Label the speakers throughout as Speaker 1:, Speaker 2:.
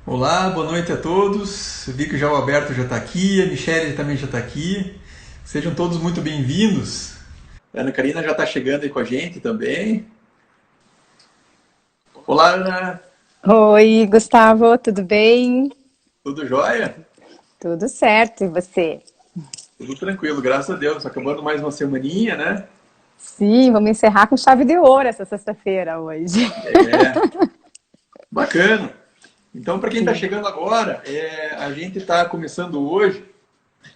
Speaker 1: Olá, boa noite a todos. Vi que já o Alberto já está aqui, a Michelle também já está aqui. Sejam todos muito bem-vindos. A Ana Karina já está chegando aí com a gente também. Olá, Ana.
Speaker 2: Oi, Gustavo, tudo bem?
Speaker 1: Tudo jóia?
Speaker 2: Tudo certo, e você?
Speaker 1: Tudo tranquilo, graças a Deus. Acabando mais uma semaninha, né?
Speaker 2: Sim, vamos encerrar com chave de ouro essa sexta-feira hoje.
Speaker 1: Bacana. Então, para quem está
Speaker 2: Sim.
Speaker 1: chegando agora, a gente está começando hoje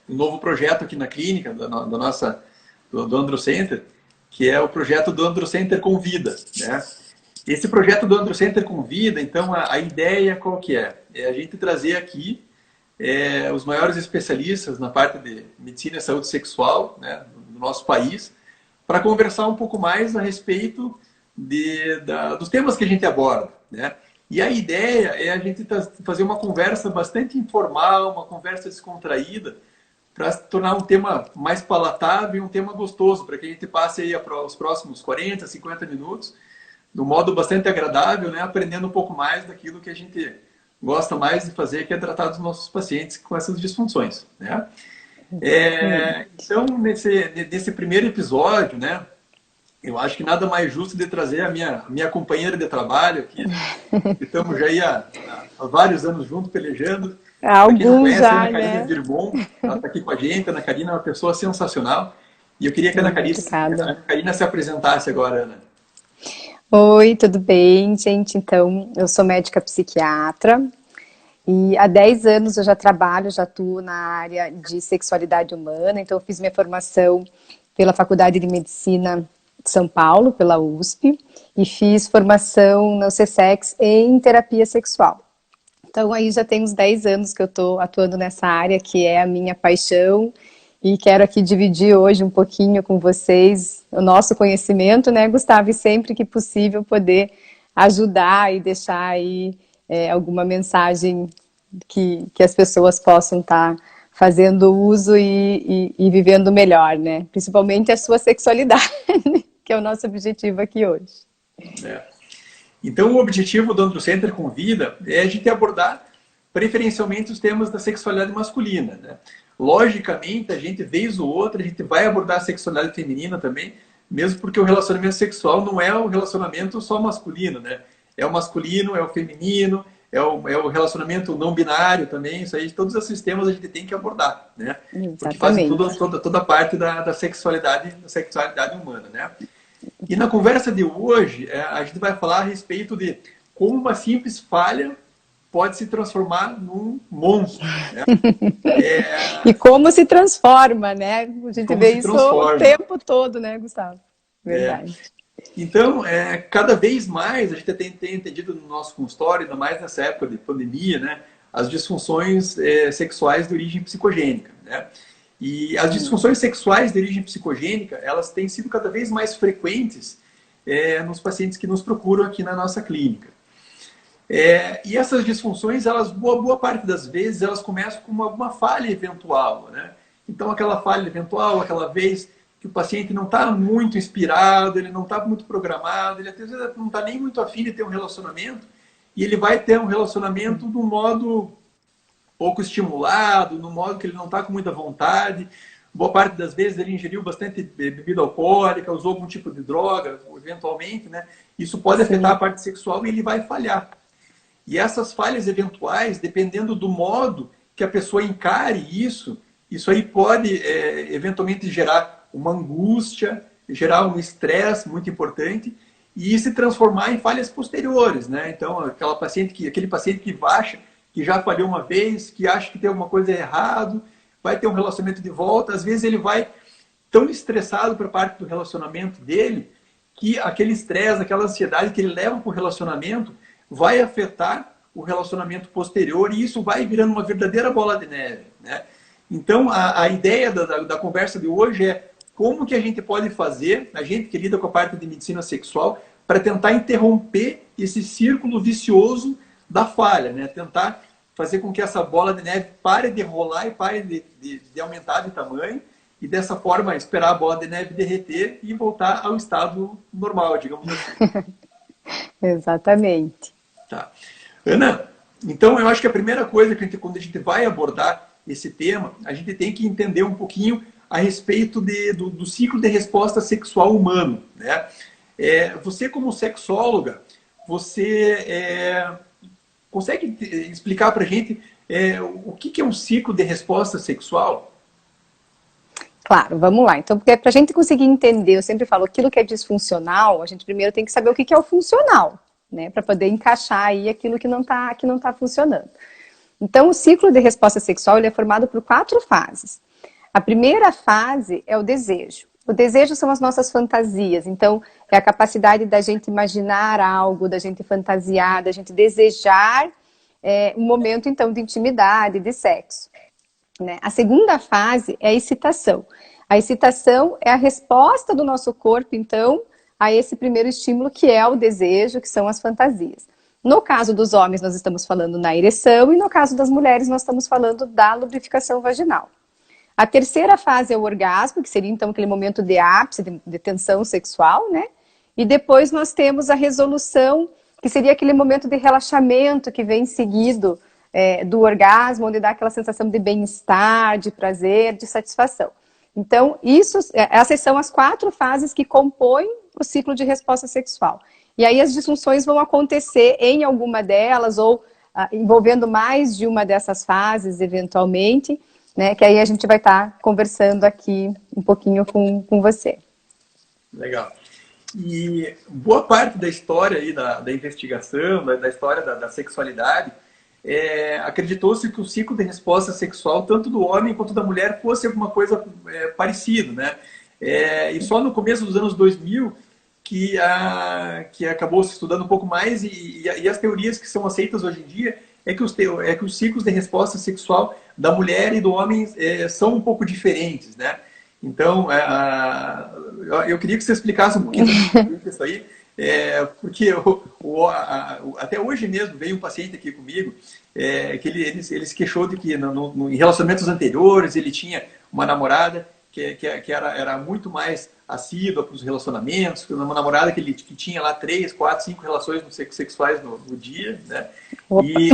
Speaker 1: um novo projeto aqui na clínica do Andro Center, que é o projeto do Andro Center Convida, né? Esse projeto do Andro Center Convida, então, a ideia qual que é? É a gente trazer aqui os maiores especialistas na parte de medicina e saúde sexual, né, do nosso país, para conversar um pouco mais a respeito dos temas que a gente aborda, né? E a ideia é a gente fazer uma conversa bastante informal, uma conversa descontraída, para tornar um tema mais palatável e um tema gostoso, para que a gente passe aí os próximos 40, 50 minutos, de um modo bastante agradável, né, aprendendo um pouco mais daquilo que a gente gosta mais de fazer, que é tratar dos nossos pacientes com essas disfunções, né? Então, nesse primeiro episódio, né, eu acho que nada mais justo de trazer a minha companheira de trabalho aqui, que estamos já aí há vários anos juntos pelejando.
Speaker 2: Há
Speaker 1: Para quem não
Speaker 2: alguns
Speaker 1: conhece, a
Speaker 2: já,
Speaker 1: Ana Karina
Speaker 2: né?
Speaker 1: Virbon, ela está aqui com a gente. A Ana Karina é uma pessoa sensacional. E eu queria que a Ana
Speaker 2: Obrigada.
Speaker 1: Karina se apresentasse agora, Ana.
Speaker 2: Oi, tudo bem, gente? Então, eu sou médica psiquiatra e há 10 anos eu já trabalho, já atuo na área de sexualidade humana. Então, eu fiz minha formação pela Faculdade de Medicina de São Paulo, pela USP, e fiz formação no CSEX em terapia sexual. Então, aí já tem uns 10 anos que eu estou atuando nessa área, que é a minha paixão, e quero aqui dividir hoje um pouquinho com vocês o nosso conhecimento, né, Gustavo? E sempre que possível poder ajudar e deixar aí alguma mensagem que as pessoas possam estar fazendo uso e vivendo melhor, né? Principalmente a sua sexualidade, que é o nosso objetivo aqui hoje.
Speaker 1: Então, o objetivo do Andro Center Convida é a gente abordar preferencialmente os temas da sexualidade masculina, né? Logicamente, a gente, vez ou outra, a gente vai abordar a sexualidade feminina também, mesmo porque o relacionamento sexual não é um relacionamento só masculino, né? É o masculino, é o feminino, é o relacionamento não binário também. Isso aí, todos esses temas a gente tem que abordar, né? Porque fazem toda a parte da sexualidade humana, né? E na conversa de hoje, a gente vai falar a respeito de como uma simples falha pode se transformar num monstro, né?
Speaker 2: E como se transforma, né? A gente vê isso
Speaker 1: transforma.
Speaker 2: O tempo todo, né, Gustavo? Verdade.
Speaker 1: Então, cada vez mais a gente tem entendido no nosso consultório, ainda mais nessa época de pandemia, né, as disfunções sexuais de origem psicogênica, né? E as disfunções sexuais de origem psicogênica, elas têm sido cada vez mais frequentes nos pacientes que nos procuram aqui na nossa clínica. E essas disfunções, boa parte das vezes, elas começam com alguma falha eventual, né? Então, aquela falha eventual, aquela vez que o paciente não está muito inspirado, ele não está muito programado, ele às vezes não está nem muito afim de ter um relacionamento, e ele vai ter um relacionamento de um modo pouco estimulado, no modo que ele não está com muita vontade. Boa parte das vezes ele ingeriu bastante bebida alcoólica, usou algum tipo de droga, eventualmente, né? Isso pode afetar a parte sexual e ele vai falhar. E essas falhas eventuais, dependendo do modo que a pessoa encare isso aí pode eventualmente gerar uma angústia, gerar um estresse muito importante e se transformar em falhas posteriores, né? Então, aquele paciente que acha que já falhou uma vez, que acha que tem alguma coisa errado, vai ter um relacionamento de volta, às vezes ele vai tão estressado para parte do relacionamento dele, que aquele estresse, aquela ansiedade que ele leva para o relacionamento, vai afetar o relacionamento posterior e isso vai virando uma verdadeira bola de neve, né? Então, a ideia da conversa de hoje é como que a gente pode fazer, a gente que lida com a parte de medicina sexual, para tentar interromper esse círculo vicioso da falha, né? Tentar fazer com que essa bola de neve pare de rolar e pare de aumentar de tamanho, e dessa forma esperar a bola de neve derreter e voltar ao estado normal, digamos assim.
Speaker 2: Exatamente.
Speaker 1: Tá. Ana, então eu acho que a primeira coisa que quando a gente vai abordar esse tema, a gente tem que entender um pouquinho a respeito do ciclo de resposta sexual humano, né? Você como sexóloga, você consegue explicar para a gente o que é um ciclo de resposta sexual?
Speaker 2: Claro, vamos lá. Então, para a gente conseguir entender, eu sempre falo, aquilo que é disfuncional, a gente primeiro tem que saber o que é o funcional, né? Para poder encaixar aí aquilo que não tá funcionando. Então, o ciclo de resposta sexual ele é formado por 4 fases. A primeira fase é o desejo. O desejo são as nossas fantasias. Então, é a capacidade da gente imaginar algo, da gente fantasiar, da gente desejar um momento, então, de intimidade, de sexo. Né? A segunda fase é a excitação. A excitação é a resposta do nosso corpo, então, a esse primeiro estímulo que é o desejo, que são as fantasias. No caso dos homens, nós estamos falando na ereção, e no caso das mulheres, nós estamos falando da lubrificação vaginal. A terceira fase é o orgasmo, que seria então aquele momento de ápice, de tensão sexual, né? E depois nós temos a resolução, que seria aquele momento de relaxamento que vem seguido do orgasmo, onde dá aquela sensação de bem-estar, de prazer, de satisfação. Então, essas são as 4 fases que compõem o ciclo de resposta sexual. E aí as disfunções vão acontecer em alguma delas, ou envolvendo mais de uma dessas fases, eventualmente, né? Que aí a gente vai estar conversando aqui um pouquinho com você.
Speaker 1: Legal. E boa parte da história aí da investigação, da história da sexualidade, acreditou-se que o ciclo de resposta sexual, tanto do homem quanto da mulher, fosse alguma coisa parecida, né? E só no começo dos anos 2000 que acabou se estudando um pouco mais, e as teorias que são aceitas hoje em dia é que os ciclos de resposta sexual da mulher e do homem são um pouco diferentes, né? Então, eu queria que você explicasse um pouquinho isso aí, porque até hoje mesmo veio um paciente aqui comigo que ele se queixou de que em relacionamentos anteriores ele tinha uma namorada que era muito mais assídua para os relacionamentos, uma namorada que tinha lá 3, 4, 5 relações sexuais no dia, né? E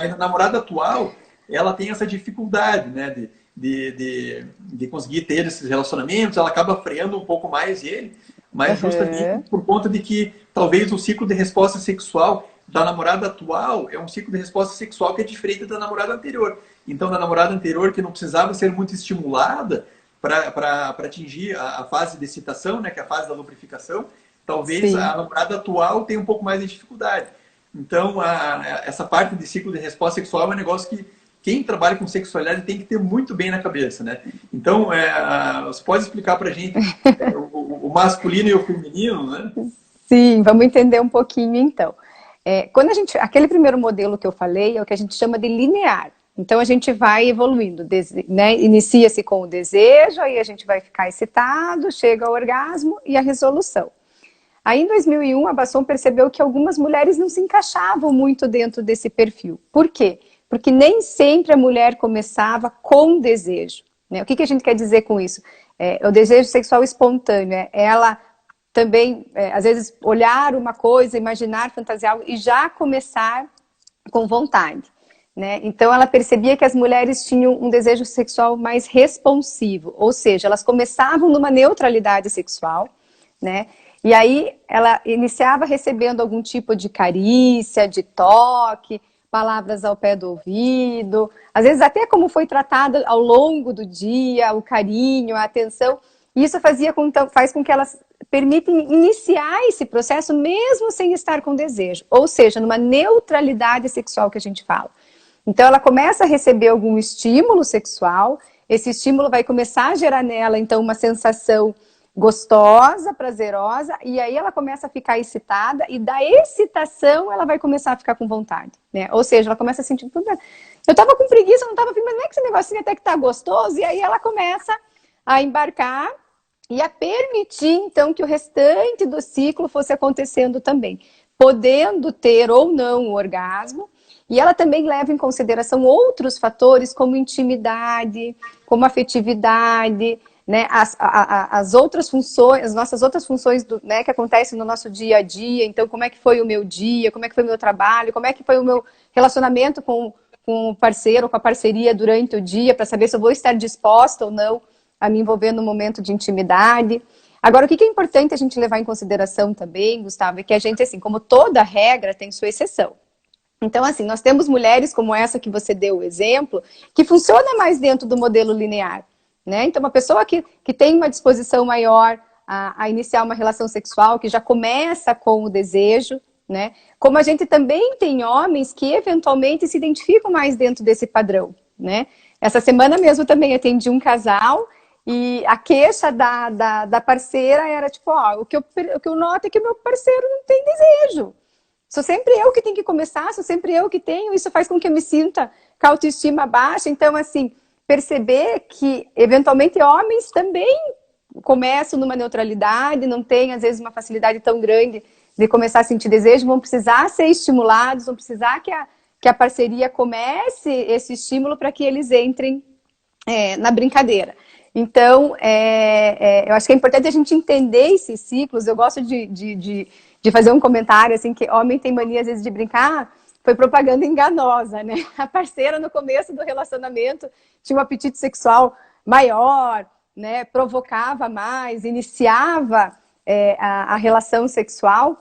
Speaker 1: na namorada atual, ela tem essa dificuldade, né, de conseguir ter esses relacionamentos, ela acaba freando um pouco mais ele, mas justamente por conta de que talvez o ciclo de resposta sexual da namorada atual é um ciclo de resposta sexual que é diferente da namorada anterior. Então, na namorada anterior, que não precisava ser muito estimulada para atingir a fase de excitação, né, que é a fase da lubrificação, talvez Sim. a namorada atual tenha um pouco mais de dificuldade. Então, essa parte de ciclo de resposta sexual é um negócio que quem trabalha com sexualidade tem que ter muito bem na cabeça, né? Então, você pode explicar para a gente o masculino e o feminino, né?
Speaker 2: Sim, vamos entender um pouquinho, então. Quando aquele primeiro modelo que eu falei é o que a gente chama de linear. Então, a gente vai evoluindo, né? Inicia-se com o desejo, aí a gente vai ficar excitado, chega ao orgasmo e a resolução. Aí, em 2001, a Basson percebeu que algumas mulheres não se encaixavam muito dentro desse perfil. Por quê? Porque nem sempre a mulher começava com desejo. Né? O que a gente quer dizer com isso? O desejo sexual espontâneo. Ela também, às vezes, olhar uma coisa, imaginar, fantasiar e já começar com vontade. Né? Então, ela percebia que as mulheres tinham um desejo sexual mais responsivo. Ou seja, elas começavam numa neutralidade sexual, né? E aí ela iniciava recebendo algum tipo de carícia, de toque, palavras ao pé do ouvido, às vezes até como foi tratada ao longo do dia, o carinho, a atenção. Isso faz com que elas permitam iniciar esse processo mesmo sem estar com desejo, ou seja, numa neutralidade sexual que a gente fala. Então ela começa a receber algum estímulo sexual, esse estímulo vai começar a gerar nela então uma sensação gostosa, prazerosa, e aí ela começa a ficar excitada, e da excitação ela vai começar a ficar com vontade, né? Ou seja, ela começa a sentir tudo. Eu tava com preguiça, não tava afim, mas não é que esse negocinho até que tá gostoso, e aí ela começa a embarcar e a permitir, então, que o restante do ciclo fosse acontecendo também, podendo ter ou não o orgasmo, E ela também leva em consideração outros fatores, como intimidade, como afetividade, né, as outras funções, as nossas outras funções né, que acontecem no nosso dia a dia. Então, como é que foi o meu dia, como é que foi o meu trabalho, como é que foi o meu relacionamento com o parceiro, com a parceria durante o dia, para saber se eu vou estar disposta ou não a me envolver no momento de intimidade. Agora, o que é importante a gente levar em consideração também, Gustavo, é que a gente, assim, como toda regra, tem sua exceção. Então, assim, nós temos mulheres como essa que você deu o exemplo, que funciona mais dentro do modelo linear, né? Então, uma pessoa que tem uma disposição maior a iniciar uma relação sexual, que já começa com o desejo, né? Como a gente também tem homens que eventualmente se identificam mais dentro desse padrão, né? Essa semana mesmo também atendi um casal e a queixa da parceira era tipo, ó, o que eu noto é que o meu parceiro não tem desejo. Sou sempre eu que tenho que começar, sou sempre eu que tenho, isso faz com que eu me sinta com a autoestima baixa. Então, assim, perceber que, eventualmente, homens também começam numa neutralidade, não têm, às vezes, uma facilidade tão grande de começar a sentir desejo, vão precisar ser estimulados, vão precisar que a parceria comece esse estímulo para que eles entrem na brincadeira. Então, eu acho que é importante a gente entender esses ciclos. Eu gosto de fazer um comentário, assim, que homem tem mania, às vezes, de brincar, foi propaganda enganosa, né? A parceira, no começo do relacionamento, tinha um apetite sexual maior, né? Provocava mais, iniciava a relação sexual.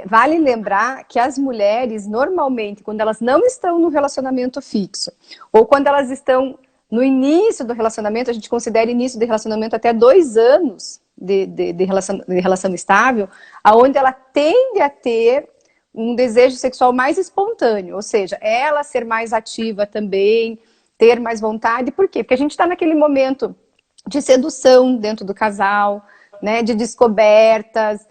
Speaker 2: Vale lembrar que as mulheres, normalmente, quando elas não estão no relacionamento fixo, ou quando elas estão no início do relacionamento, a gente considera início de relacionamento até 2 anos de relação estável, aonde ela tende a ter um desejo sexual mais espontâneo, ou seja, ela ser mais ativa também, ter mais vontade. Por quê? Porque a gente está naquele momento de sedução dentro do casal, né, de descobertas,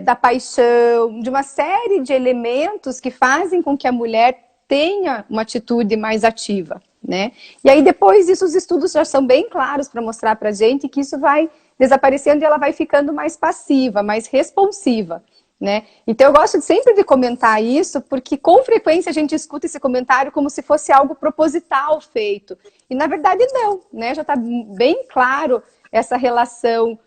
Speaker 2: da paixão, de uma série de elementos que fazem com que a mulher tenha uma atitude mais ativa, né? E aí depois isso, os estudos já são bem claros para mostrar para a gente que isso vai desaparecendo e ela vai ficando mais passiva, mais responsiva, né? Então eu gosto sempre de comentar isso, porque com frequência a gente escuta esse comentário como se fosse algo proposital feito. E na verdade não, né? Já está bem claro essa relação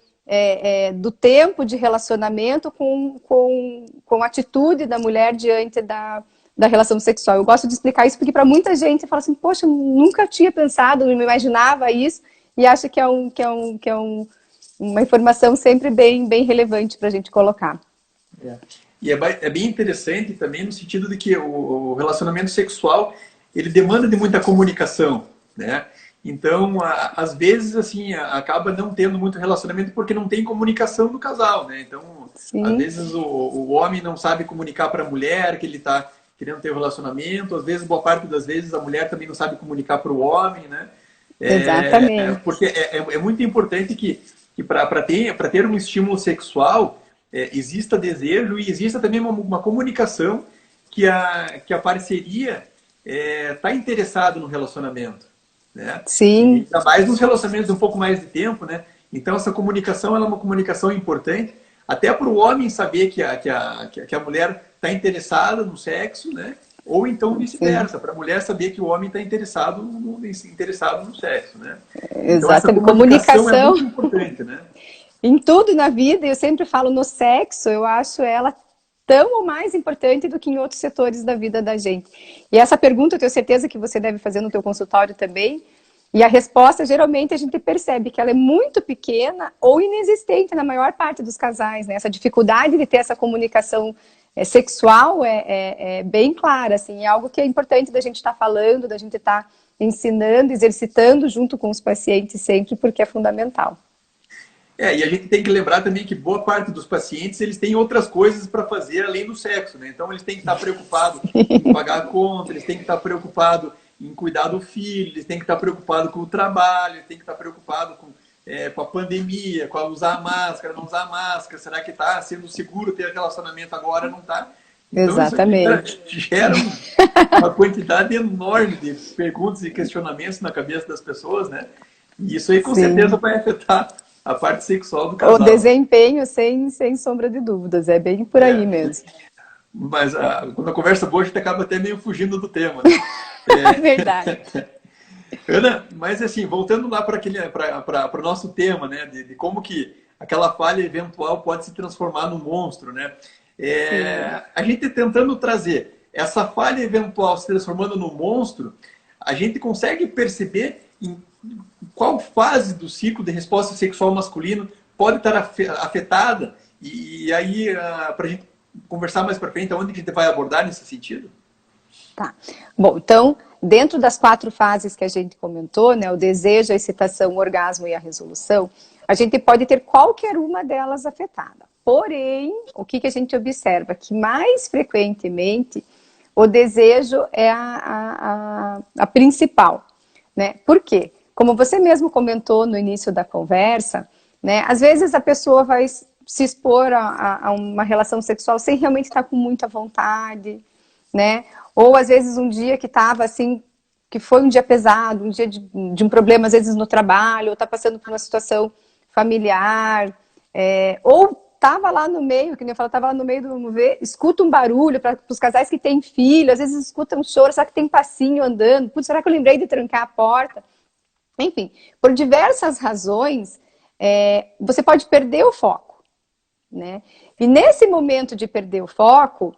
Speaker 2: do tempo de relacionamento com a atitude da mulher diante da relação sexual. Eu gosto de explicar isso porque para muita gente fala assim, poxa, eu nunca tinha pensado, não me imaginava isso, e acho que é uma informação sempre bem relevante para a gente colocar.
Speaker 1: E é bem interessante também no sentido de que o relacionamento sexual, ele demanda de muita comunicação, né? Então, às vezes, assim, acaba não tendo muito relacionamento porque não tem comunicação do casal, né? Então,
Speaker 2: Sim.
Speaker 1: Às vezes o homem não sabe comunicar para a mulher que ele está querendo ter um relacionamento, às vezes, boa parte das vezes, a mulher também não sabe comunicar para o homem, né?
Speaker 2: Exatamente.
Speaker 1: Porque é muito importante que para ter um estímulo sexual, exista desejo e exista também uma comunicação que a parceria está interessado no relacionamento, né?
Speaker 2: Sim.
Speaker 1: Ainda mais nos relacionamentos de um pouco mais de tempo, né? Então essa comunicação ela é uma comunicação importante, até para o homem saber que a mulher está interessada no sexo, né? Ou então vice-versa, para a mulher saber que o homem está interessado no sexo, né? Então essa
Speaker 2: Exatamente.
Speaker 1: comunicação é muito importante, né?
Speaker 2: Em tudo na vida, eu sempre falo no sexo, eu acho ela tão ou mais importante do que em outros setores da vida da gente. E essa pergunta eu tenho certeza que você deve fazer no teu consultório também, e a resposta, geralmente, a gente percebe que ela é muito pequena ou inexistente na maior parte dos casais, né? Essa dificuldade de ter essa comunicação sexual é bem clara, assim, é algo que é importante da gente estar falando, da gente estar ensinando, exercitando junto com os pacientes sempre, porque é fundamental.
Speaker 1: E a gente tem que lembrar também que boa parte dos pacientes, eles têm outras coisas para fazer além do sexo, né? Então, eles têm que estar preocupados em pagar a conta, eles têm que estar preocupados em cuidar do filho, eles têm que estar preocupados com o trabalho, eles têm que estar preocupados com a pandemia, com usar máscara, não usar máscara, será que está sendo seguro ter relacionamento agora, não está? Então,
Speaker 2: exatamente.
Speaker 1: Isso gera uma quantidade enorme de perguntas e questionamentos na cabeça das pessoas, né? E isso aí, com certeza, vai afetar a parte sexual do casal.
Speaker 2: O desempenho, sem sombra de dúvidas, é bem por aí mesmo.
Speaker 1: Mas quando a conversa é boa, a gente acaba até meio fugindo do tema, né?
Speaker 2: É verdade.
Speaker 1: Ana, mas assim, voltando lá para o nosso tema, né? De como que aquela falha eventual pode se transformar num monstro, né? A gente tentando trazer essa falha eventual se transformando num monstro, a gente consegue perceber em qual fase do ciclo de resposta sexual masculino pode estar afetada, e aí, para a gente conversar mais para frente, onde que a gente vai abordar nesse sentido?
Speaker 2: Tá. Bom, então, dentro das 4 fases que a gente comentou, né, o desejo, a excitação, o orgasmo e a resolução, a gente pode ter qualquer uma delas afetada. Porém, o que a gente observa? Que mais frequentemente o desejo é a principal, né? Por quê? Como você mesmo comentou no início da conversa, né, às vezes a pessoa vai se expor a uma relação sexual sem realmente estar com muita vontade, né? Ou às vezes um dia que estava assim, que foi um dia pesado, um dia de um problema às vezes no trabalho, ou está passando por uma situação familiar, ou estava lá no meio, que nem eu falo, estava lá no meio do vamos ver, escuta um barulho para os casais que têm filho, às vezes escuta um choro, será que tem passinho andando? Putz, será que eu lembrei de trancar a porta? Enfim, por diversas razões, você pode perder o foco, né? E nesse momento de perder o foco,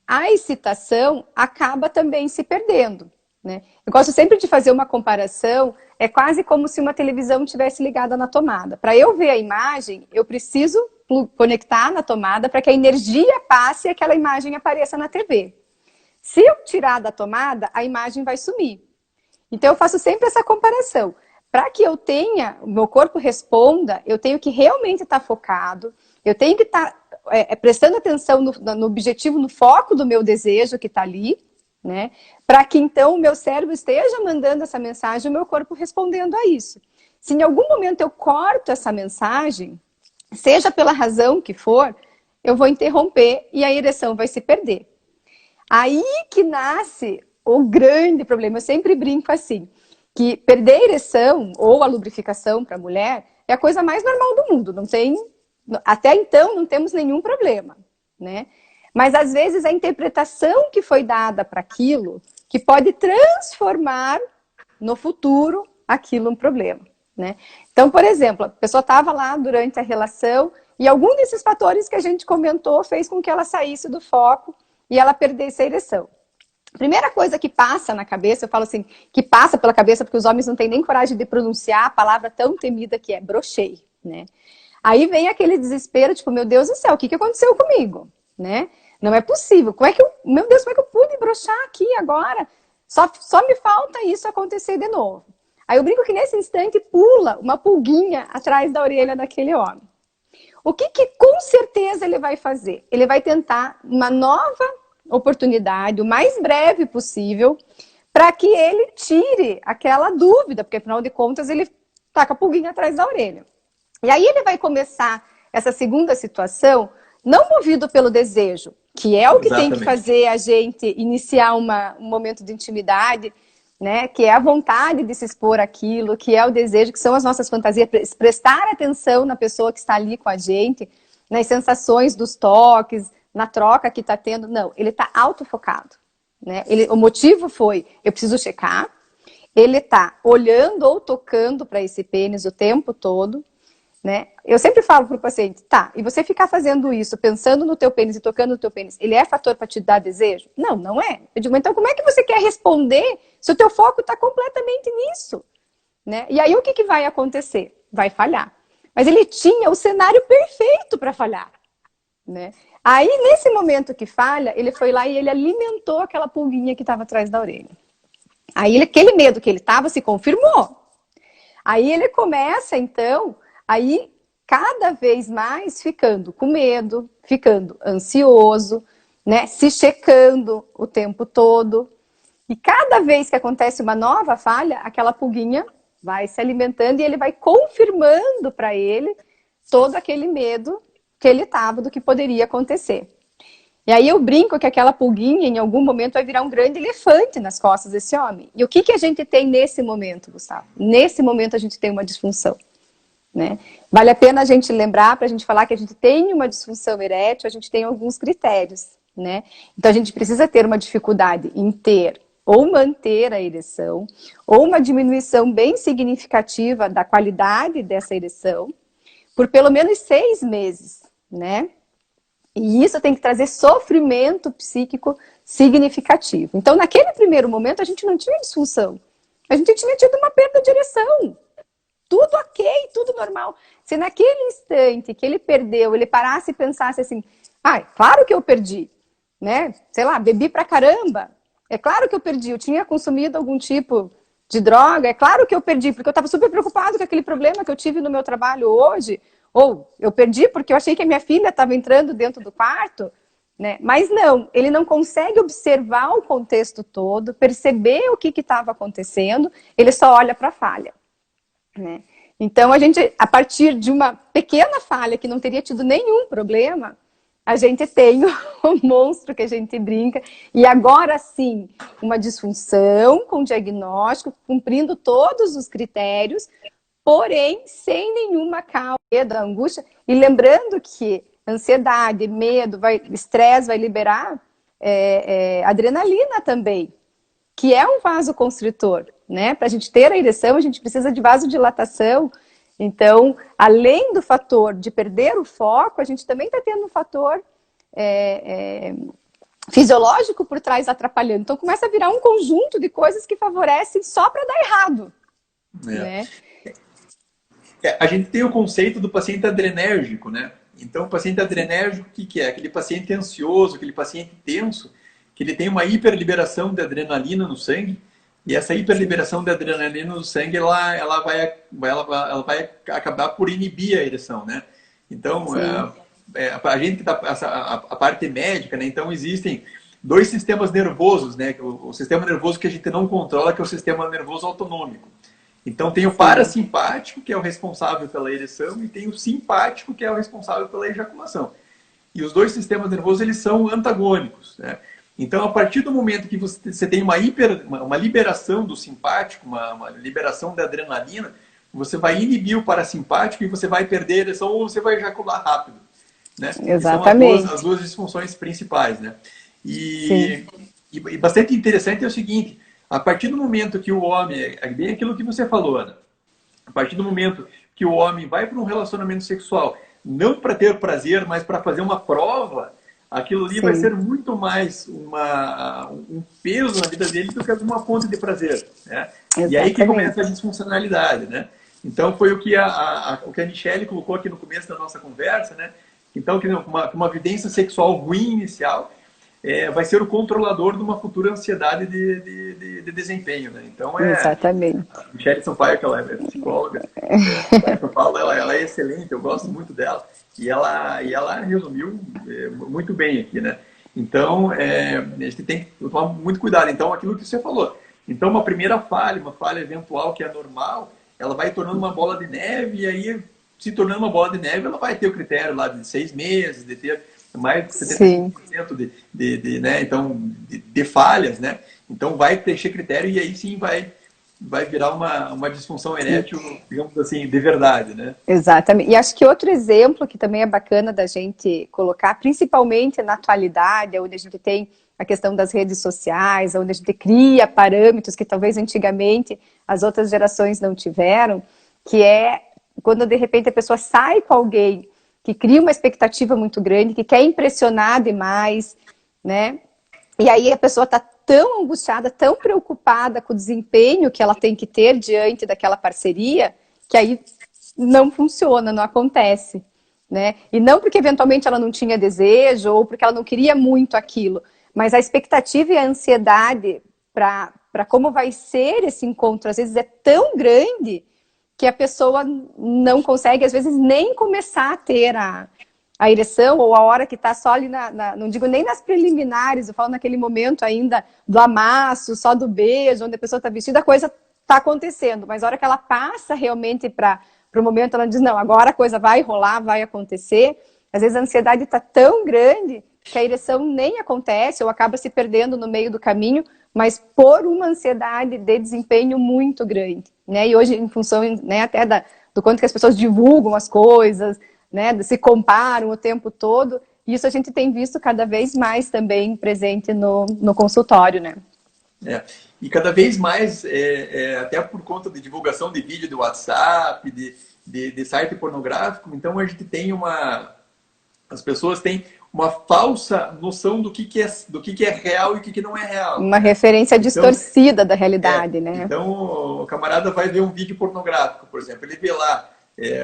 Speaker 2: a excitação acaba também se perdendo, né? Eu gosto sempre de fazer uma comparação, é quase como se uma televisão estivesse ligada na tomada. Para eu ver a imagem, eu preciso conectar na tomada para que a energia passe e aquela imagem apareça na TV. Se eu tirar da tomada, a imagem vai sumir. Então eu faço sempre essa comparação. Para que eu tenha, o meu corpo responda, eu tenho que realmente estar focado, eu tenho que estar prestando atenção no objetivo, no foco do meu desejo que está ali, né? Para que então o meu cérebro esteja mandando essa mensagem e o meu corpo respondendo a isso. Se em algum momento eu corto essa mensagem, seja pela razão que for, eu vou interromper e a ereção vai se perder. Aí que nasce o grande problema. Eu sempre brinco assim, que perder a ereção ou a lubrificação para a mulher é a coisa mais normal do mundo. Não tem, até então não temos nenhum problema, né? Mas às vezes a interpretação que foi dada para aquilo, que pode transformar no futuro aquilo um problema, né? Então, por exemplo, a pessoa estava lá durante a relação e algum desses fatores que a gente comentou fez com que ela saísse do foco e ela perdesse a ereção. Primeira coisa que passa na cabeça, eu falo assim, que passa pela cabeça porque os homens não têm nem coragem de pronunciar a palavra tão temida que é brochei, né? Aí vem aquele desespero, tipo, meu Deus do céu, o que aconteceu comigo, né? Não é possível, meu Deus, como é que eu pude brochar aqui agora? Só me falta isso acontecer de novo. Aí eu brinco que nesse instante pula uma pulguinha atrás da orelha daquele homem. O que com certeza ele vai fazer? Ele vai tentar uma nova oportunidade, o mais breve possível, para que ele tire aquela dúvida, porque afinal de contas ele tá com a pulguinha atrás da orelha. E aí ele vai começar essa segunda situação, não movido pelo desejo, que é o que tem que fazer a gente iniciar um momento de intimidade, né? Que é a vontade de se expor aquilo, que é o desejo, que são as nossas fantasias, prestar atenção na pessoa que está ali com a gente, nas sensações dos toques, na troca que está tendo. Não, ele está autofocado, né? O motivo foi, eu preciso checar, ele está olhando ou tocando para esse pênis o tempo todo, né? Eu sempre falo para o paciente, tá, e você ficar fazendo isso, pensando no teu pênis e tocando no teu pênis, ele é fator para te dar desejo? Não, não é. Eu digo, então como é que você quer responder se o teu foco está completamente nisso? Né? E aí o que vai acontecer? Vai falhar. Mas ele tinha o cenário perfeito para falhar, né? Aí, nesse momento que falha, ele foi lá e ele alimentou aquela pulguinha que estava atrás da orelha. Aí, aquele medo que ele estava se confirmou. Aí, ele começa, então, aí, cada vez mais ficando com medo, ficando ansioso, né? Se checando o tempo todo. E cada vez que acontece uma nova falha, aquela pulguinha vai se alimentando e ele vai confirmando para ele todo aquele medo que ele estava do que poderia acontecer. E aí eu brinco que aquela pulguinha em algum momento vai virar um grande elefante nas costas desse homem. E o que a gente tem nesse momento, Gustavo? Nesse momento a gente tem uma disfunção, né? Vale a pena a gente lembrar, para a gente falar que a gente tem uma disfunção erétil, a gente tem alguns critérios, né? Então a gente precisa ter uma dificuldade em ter ou manter a ereção, ou uma diminuição bem significativa da qualidade dessa ereção, por pelo menos 6 meses, né? E isso tem que trazer sofrimento psíquico significativo. Então, naquele primeiro momento, a gente não tinha disfunção. A gente tinha tido uma perda de ereção. Tudo ok, tudo normal. Se naquele instante que ele perdeu, ele parasse e pensasse assim, claro que eu perdi, né? Sei lá, bebi pra caramba. É claro que eu perdi, eu tinha consumido algum tipo de droga, é claro que eu perdi, porque eu estava super preocupado com aquele problema que eu tive no meu trabalho hoje, ou eu perdi porque eu achei que a minha filha estava entrando dentro do quarto, né? Mas não, ele não consegue observar o contexto todo, perceber o que estava acontecendo, ele só olha para a falha, né? Então, a gente, a partir de uma pequena falha que não teria tido nenhum problema, a gente tem o monstro que a gente brinca, e agora sim, uma disfunção com diagnóstico, cumprindo todos os critérios, porém, sem nenhuma causa da angústia, e lembrando que ansiedade, medo, estresse vai liberar adrenalina também, que é um vasoconstritor, né? Para a gente ter a ereção, a gente precisa de vasodilatação. Então, além do fator de perder o foco, a gente também está tendo um fator fisiológico por trás atrapalhando. Então, começa a virar um conjunto de coisas que favorecem só para dar errado. Né?
Speaker 1: A gente tem o conceito do paciente adrenérgico, né? Então, o paciente adrenérgico, o que é? Aquele paciente ansioso, aquele paciente tenso, que ele tem uma hiperliberação de adrenalina no sangue, e essa hiperliberação de adrenalina no sangue, ela vai acabar por inibir a ereção, né? Então, a gente tá, a parte médica, né? Então, existem 2 sistemas nervosos, né? O sistema nervoso que a gente não controla, que é o sistema nervoso autonômico. Então, tem o parasimpático, que é o responsável pela ereção, e tem o simpático, que é o responsável pela ejaculação. E os 2 sistemas nervosos, eles são antagônicos, né? Então, a partir do momento que você tem uma liberação do simpático, uma liberação da adrenalina, você vai inibir o parasimpático e você vai perder a ereção ou você vai ejacular rápido. Né?
Speaker 2: Exatamente.
Speaker 1: São as duas disfunções principais. Né? E bastante interessante é o seguinte, a partir do momento que o homem, é bem aquilo que você falou, Ana, a partir do momento que o homem vai para um relacionamento sexual, não para ter prazer, mas para fazer uma prova, aquilo ali vai ser muito mais um peso na vida dele do que uma fonte de prazer. Né? E aí que começa a disfuncionalidade. Né? Então, foi o que a Michele colocou aqui no começo da nossa conversa. Né? Então, que uma vivência sexual ruim inicial vai ser o controlador de uma futura ansiedade de desempenho. Né? Então,
Speaker 2: exatamente.
Speaker 1: A Michele Sampaio, que ela é psicóloga, eu falo, ela é excelente, eu gosto muito dela. E ela resumiu muito bem aqui, né? Então, a gente tem que tomar muito cuidado. Então, aquilo que você falou. Então, uma primeira falha, uma falha eventual que é normal, ela vai tornando uma bola de neve e aí, se tornando uma bola de neve, ela vai ter o critério lá de 6 meses, de ter mais de 75% né? Então, de falhas, né? Então, vai preencher critério e aí sim vai virar uma disfunção erétil, digamos assim, de verdade, né?
Speaker 2: Exatamente. E acho que outro exemplo que também é bacana da gente colocar, principalmente na atualidade, onde a gente tem a questão das redes sociais, onde a gente cria parâmetros que talvez antigamente as outras gerações não tiveram, que é quando de repente a pessoa sai com alguém que cria uma expectativa muito grande, que quer impressionar demais, né? E aí a pessoa está tão angustiada, tão preocupada com o desempenho que ela tem que ter diante daquela parceria, que aí não funciona, não acontece, né? E não porque eventualmente ela não tinha desejo ou porque ela não queria muito aquilo, mas a expectativa e a ansiedade para como vai ser esse encontro, às vezes é tão grande que a pessoa não consegue, às vezes, nem começar a ter a ereção, ou a hora que está só ali, não digo nem nas preliminares, eu falo naquele momento ainda do amasso, só do beijo, onde a pessoa está vestida, a coisa está acontecendo, mas a hora que ela passa realmente para o momento, ela diz, não, agora a coisa vai rolar, vai acontecer, às vezes a ansiedade está tão grande que a ereção nem acontece, ou acaba se perdendo no meio do caminho, mas por uma ansiedade de desempenho muito grande, né? E hoje, em função, né, até do quanto que as pessoas divulgam as coisas, né, se comparam o tempo todo, isso a gente tem visto cada vez mais também presente no consultório, né?
Speaker 1: E cada vez mais, até por conta de divulgação de vídeo do WhatsApp, de site pornográfico, então a gente tem as pessoas têm uma falsa noção do que é real e o que não é real.
Speaker 2: Uma referência distorcida da realidade, né?
Speaker 1: Então, o camarada vai ver um vídeo pornográfico, por exemplo, ele vê lá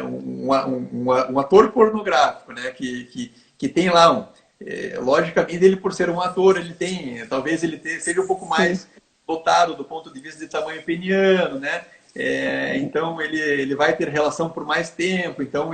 Speaker 1: um ator pornográfico, né, que tem lá logicamente, ele por ser um ator, ele tem, talvez ele seja um pouco mais dotado do ponto de vista de tamanho peniano, né? Então ele vai ter relação por mais tempo, então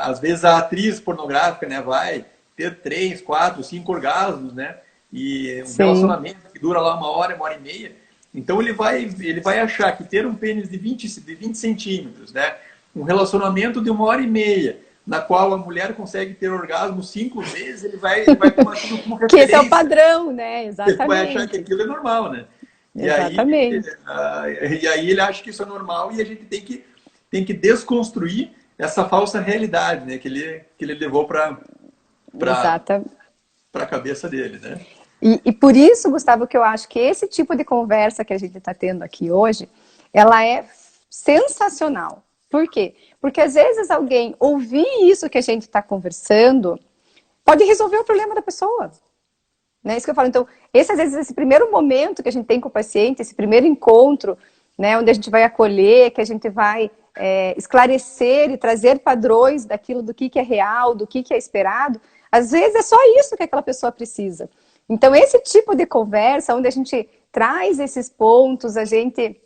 Speaker 1: às vezes a atriz pornográfica, né, vai ter 3, 4, 5 orgasmos, né? E um relacionamento que dura lá 1 hora e meia. Então ele vai achar que ter um pênis de 20 centímetros, né? Um relacionamento de 1 hora e meia, na qual a mulher consegue ter orgasmo 5 vezes, ele vai tomar aquilo como referência.
Speaker 2: Que esse é o padrão, né? Exatamente.
Speaker 1: Ele vai achar que aquilo é normal, né?
Speaker 2: Exatamente.
Speaker 1: E aí ele acha que isso é normal e a gente tem que desconstruir essa falsa realidade, né? Que ele levou para a cabeça dele, né?
Speaker 2: E por isso, Gustavo, que eu acho que esse tipo de conversa que a gente está tendo aqui hoje, ela é sensacional. Por quê? Porque às vezes alguém ouvir isso que a gente está conversando pode resolver o problema da pessoa. Né? Isso que eu falo. Então, às vezes, esse primeiro momento que a gente tem com o paciente, esse primeiro encontro, né, onde a gente vai acolher, que a gente vai esclarecer e trazer padrões daquilo, do que é real, do que é esperado, às vezes é só isso que aquela pessoa precisa. Então, esse tipo de conversa, onde a gente traz esses pontos, a gente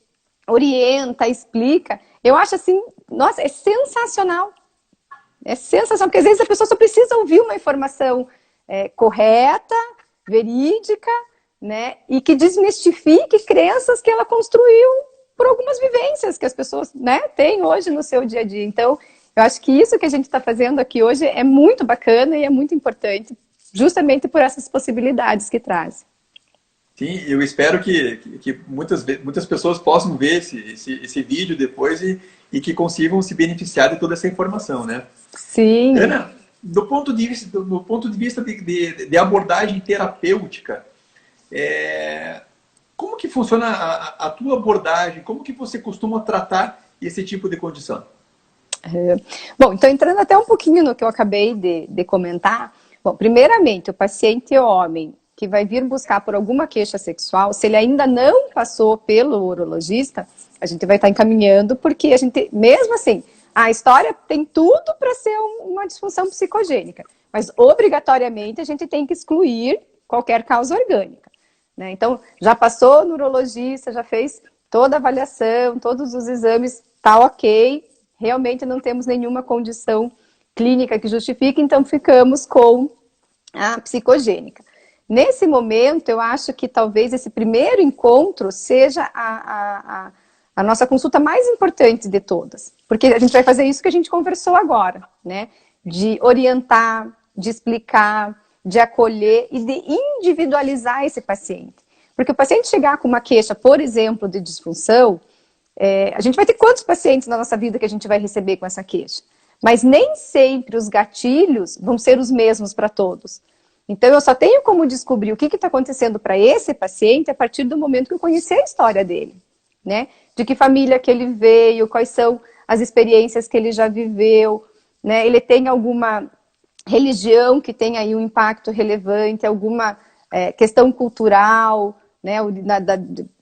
Speaker 2: orienta, explica, eu acho assim, nossa, é sensacional. É sensacional, porque às vezes a pessoa só precisa ouvir uma informação correta, verídica, né, e que desmistifique crenças que ela construiu por algumas vivências que as pessoas, né, têm hoje no seu dia a dia. Então, eu acho que isso que a gente está fazendo aqui hoje é muito bacana e é muito importante, justamente por essas possibilidades que traz.
Speaker 1: Sim, eu espero que muitas pessoas possam ver esse vídeo depois e que consigam se beneficiar de toda essa informação, né?
Speaker 2: Sim.
Speaker 1: Ana, do ponto de vista de abordagem terapêutica, como que funciona a tua abordagem? Como que você costuma tratar esse tipo de condição?
Speaker 2: Bom, então entrando até um pouquinho no que eu acabei de comentar. Bom, primeiramente, o paciente homem que vai vir buscar por alguma queixa sexual, se ele ainda não passou pelo urologista, a gente vai estar encaminhando, porque a gente, mesmo assim, a história tem tudo para ser uma disfunção psicogênica, mas obrigatoriamente a gente tem que excluir qualquer causa orgânica, né? Então, já passou no urologista, já fez toda a avaliação, todos os exames, tá ok, realmente não temos nenhuma condição clínica que justifique, então ficamos com a psicogênica. Nesse momento, eu acho que talvez esse primeiro encontro seja a nossa consulta mais importante de todas. Porque a gente vai fazer isso que a gente conversou agora, né? De orientar, de explicar, de acolher e de individualizar esse paciente. Porque o paciente chegar com uma queixa, por exemplo, de disfunção, a gente vai ter quantos pacientes na nossa vida que a gente vai receber com essa queixa? Mas nem sempre os gatilhos vão ser os mesmos para todos. Então, eu só tenho como descobrir o que está acontecendo para esse paciente a partir do momento que eu conhecer a história dele, né? De que família que ele veio, quais são as experiências que ele já viveu, né? Ele tem alguma religião que tem aí um impacto relevante, alguma questão cultural, né?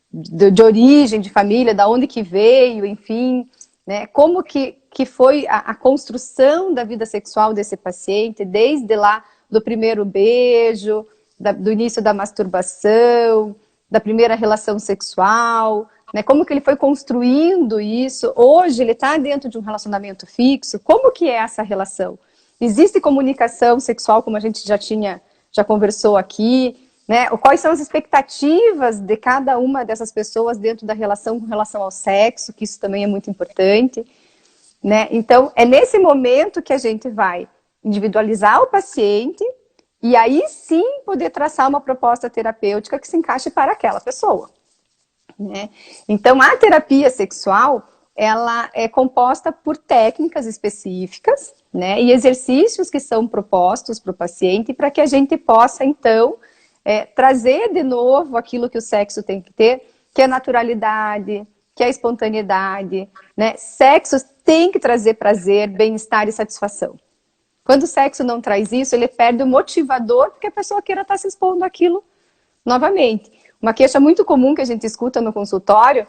Speaker 2: De origem, de família, da onde que veio, enfim, né? Como que foi a construção da vida sexual desse paciente, desde lá do primeiro beijo, do início da masturbação, da primeira relação sexual, né? Como que ele foi construindo isso. Hoje ele está dentro de um relacionamento fixo, como que é essa relação? Existe comunicação sexual, como a gente já conversou aqui, né? Quais são as expectativas de cada uma dessas pessoas dentro da relação com relação ao sexo, que isso também é muito importante, né? Então, é nesse momento que a gente vai individualizar o paciente e aí sim poder traçar uma proposta terapêutica que se encaixe para aquela pessoa, né? Então, a terapia sexual, ela é composta por técnicas específicas, né? E exercícios que são propostos para o paciente para que a gente possa, então, trazer de novo aquilo que o sexo tem que ter, que é a naturalidade, que é a espontaneidade, né? Sexo tem que trazer prazer, bem-estar e satisfação. Quando o sexo não traz isso, ele perde o motivador porque a pessoa queira estar se expondo àquilo novamente. Uma queixa muito comum que a gente escuta no consultório: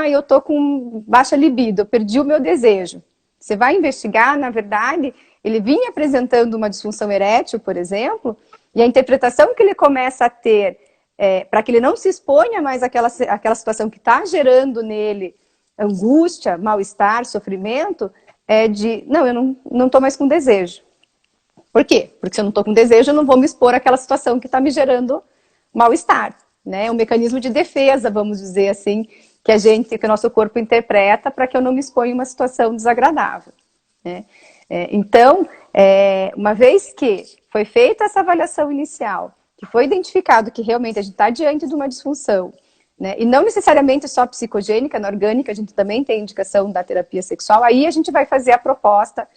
Speaker 2: eu tô com baixa libido, eu perdi o meu desejo. Você vai investigar, na verdade, ele vinha apresentando uma disfunção erétil, por exemplo, e a interpretação que ele começa a ter para que ele não se exponha mais àquela situação que está gerando nele angústia, mal-estar, sofrimento, não, eu não estou mais com desejo. Por quê? Porque se eu não estou com desejo, eu não vou me expor àquela situação que está me gerando mal-estar, né? Um mecanismo de defesa, vamos dizer assim, que o nosso corpo interpreta para que eu não me exponha em uma situação desagradável, né? Então, uma vez que foi feita essa avaliação inicial, que foi identificado que realmente a gente está diante de uma disfunção, né? E não necessariamente só psicogênica, na orgânica a gente também tem indicação da terapia sexual, aí a gente vai fazer a proposta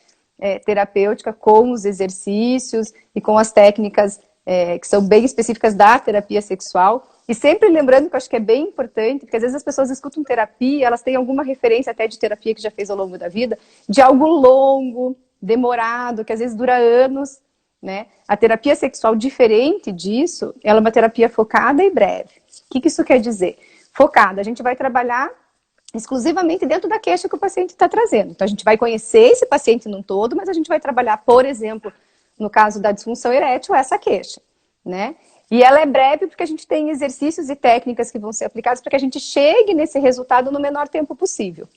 Speaker 2: terapêutica com os exercícios e com as técnicas que são bem específicas da terapia sexual. E sempre lembrando que eu acho que é bem importante, porque às vezes as pessoas escutam terapia, elas têm alguma referência até de terapia que já fez ao longo da vida, de algo longo, demorado, que às vezes dura anos, né? A terapia sexual, diferente disso, ela é uma terapia focada e breve. O que isso quer dizer? Focada, a gente vai trabalhar exclusivamente dentro da queixa que o paciente está trazendo. Então a gente vai conhecer esse paciente num todo, mas a gente vai trabalhar, por exemplo, no caso da disfunção erétil, essa queixa, né? E ela é breve porque a gente tem exercícios e técnicas que vão ser aplicados para que a gente chegue nesse resultado no menor tempo possível,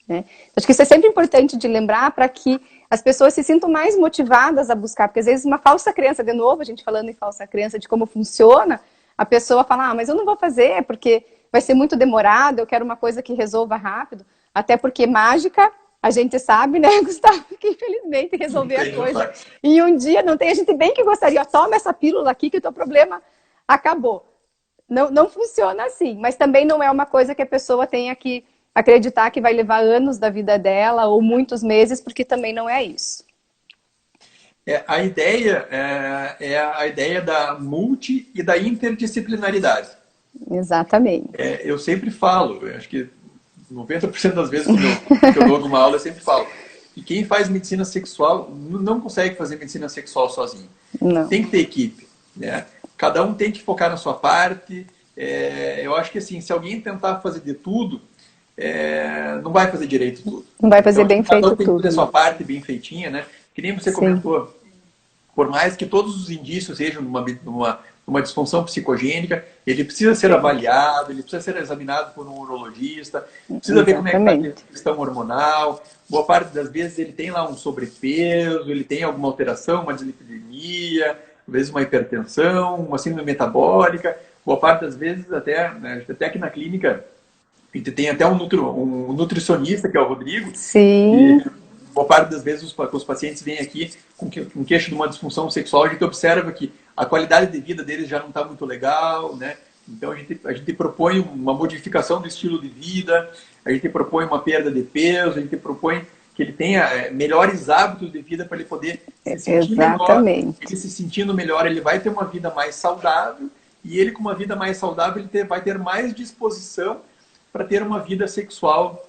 Speaker 2: né? Acho que isso é sempre importante de lembrar para que as pessoas se sintam mais motivadas a buscar, porque às vezes uma falsa crença, de novo, a gente falando em falsa crença de como funciona, a pessoa fala, mas eu não vou fazer porque vai ser muito demorado, eu quero uma coisa que resolva rápido, até porque mágica, a gente sabe, né, Gustavo, que infelizmente resolver a coisa em um dia não tem. A gente bem que gostaria, toma essa pílula aqui que o teu problema acabou. Não funciona assim, mas também não é uma coisa que a pessoa tenha que acreditar que vai levar anos da vida dela ou muitos meses, porque também não é isso.
Speaker 1: A ideia é a ideia da multi e da interdisciplinaridade.
Speaker 2: Exatamente.
Speaker 1: Eu sempre falo, acho que 90% das vezes que eu dou alguma aula, eu sempre falo que quem faz medicina sexual não consegue fazer medicina sexual sozinho.
Speaker 2: Não.
Speaker 1: Tem que ter equipe, né? Cada um tem que focar na sua parte. Eu acho que assim, se alguém tentar fazer de tudo, não vai fazer direito tudo.
Speaker 2: Não vai fazer bem feito
Speaker 1: cada um tem que
Speaker 2: tudo.
Speaker 1: ter a sua parte bem feitinha, né? Que nem você comentou, por mais que todos os indícios sejam uma disfunção psicogênica, ele precisa ser avaliado, ele precisa ser examinado por um urologista, precisa ver como é que está a questão hormonal. Boa parte das vezes ele tem lá um sobrepeso, ele tem alguma alteração, uma dislipidemia, às vezes uma hipertensão, uma síndrome metabólica. Boa parte das vezes, até aqui na clínica, a gente tem até um nutricionista, que é o Rodrigo.
Speaker 2: Sim.
Speaker 1: E boa parte das vezes os pacientes vêm aqui com queixa de uma disfunção sexual, a gente observa que a qualidade de vida deles já não está muito legal, né? Então a gente propõe uma modificação do estilo de vida, a gente propõe uma perda de peso, a gente propõe que ele tenha melhores hábitos de vida para ele poder se sentir melhor. Ele se sentindo melhor, ele vai ter uma vida mais saudável, e ele com uma vida mais saudável ele vai ter mais disposição para ter uma vida sexual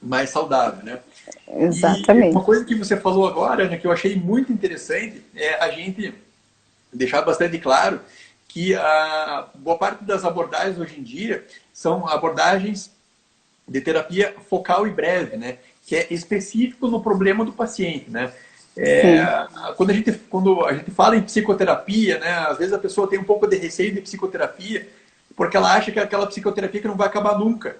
Speaker 1: mais saudável, né?
Speaker 2: Exatamente.
Speaker 1: E uma coisa que você falou agora, né, que eu achei muito interessante, é a gente deixar bastante claro que a boa parte das abordagens hoje em dia são abordagens de terapia focal e breve, né? Que é específico no problema do paciente, né? Quando a gente fala em psicoterapia, né, às vezes a pessoa tem um pouco de receio de psicoterapia porque ela acha que é aquela psicoterapia que não vai acabar nunca.